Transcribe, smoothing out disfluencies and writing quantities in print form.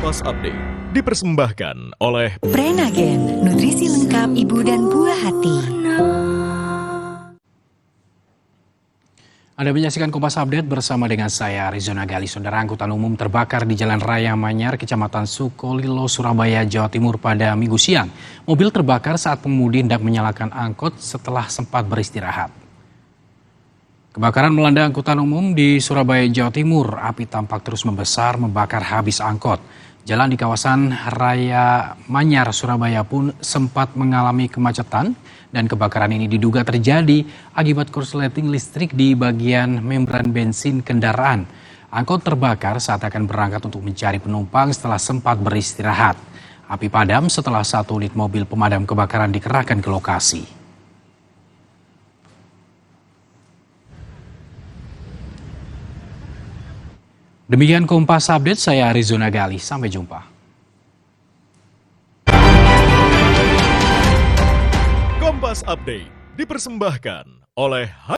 Kompas Update dipersembahkan oleh Prenagen, nutrisi lengkap ibu dan buah hati. Anda menyaksikan Kompas Update bersama dengan saya, Rizona Gali. Saudara, angkutan umum terbakar di Jalan Raya Manyar, Kecamatan Sukolilo, Surabaya, Jawa Timur pada Minggu siang. Mobil terbakar saat pengemudi hendak menyalakan angkot setelah sempat beristirahat. Kebakaran melanda angkutan umum di Surabaya, Jawa Timur. Api tampak terus membesar, membakar habis angkot. Jalan di kawasan Raya Manyar, Surabaya pun sempat mengalami kemacetan. Dan kebakaran ini diduga terjadi akibat korsleting listrik di bagian membran bensin kendaraan. Angkot terbakar saat akan berangkat untuk mencari penumpang setelah sempat beristirahat. Api padam setelah 1 unit mobil pemadam kebakaran dikerahkan ke lokasi. Demikian Kompas Update, saya Rizona Gali. Sampai jumpa. Kompas Update dipersembahkan oleh